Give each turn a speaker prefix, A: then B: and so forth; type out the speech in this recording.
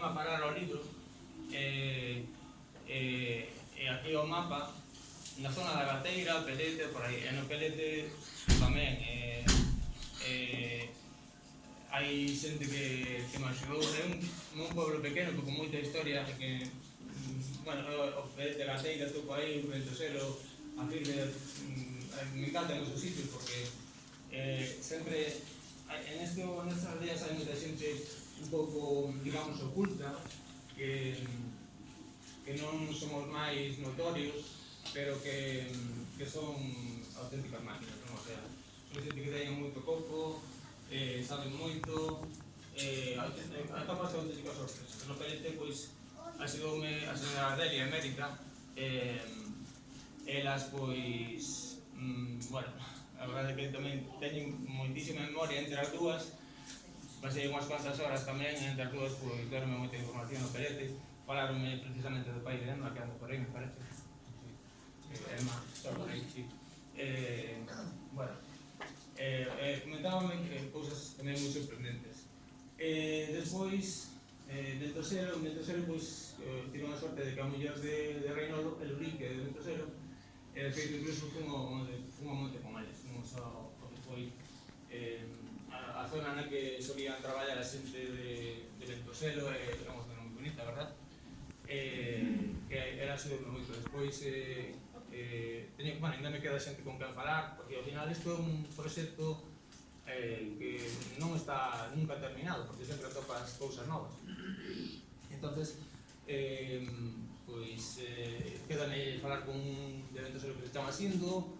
A: a parar ao libro aquí o mapa na zona da Gateira, Pelete, por aí, e no Pelete tamén hai xente que me axudou. É un pueblo pequeno, pero con moita historia, que, bueno, o Pelete, Gateira, toco aí, o Ventoselo, a Firme, me encantan esos sitios, porque sempre, nestas aldeas hai moita xente un pouco, digamos, oculta, que non somos máis notorios, pero que son auténticas máquinas, non? O sea, son xente que teñen moito coco, saben moito, atopas auténticas sorpresas. No Pelete, pois, axudoume a señora Delia, emérita, elas, pois, bueno, a verdade é que tamén teñen moitísima memoria entre as dúas. Pasei unhas cuantas horas tamén entre as dúas, pois, deronme moita información no Pelete. Falaronme precisamente do pai de Emma, que anda por aí, me parece. Emma, está por aí, sí. Bueno, comentábame que cousas tamén moi sorprendentes. Despois, Ventoselo, pois, tive unha sorte de que a muller de Reinaldo, el Urique de Ventoselo, de feito, incluso fun ao monte con eles, fomos ao que foi a zona na que solían traballar a xente de Ventoselo, era unha zona moi bonita, verdad? Que era axudarme moito. Despois, ainda me queda xente con quen falar, porque ao final isto é un proxecto que non está nunca terminado, porque sempre atopas cousas novas. Entonces, pois, quédame falar con un de Ventoselo que se chama Sindo,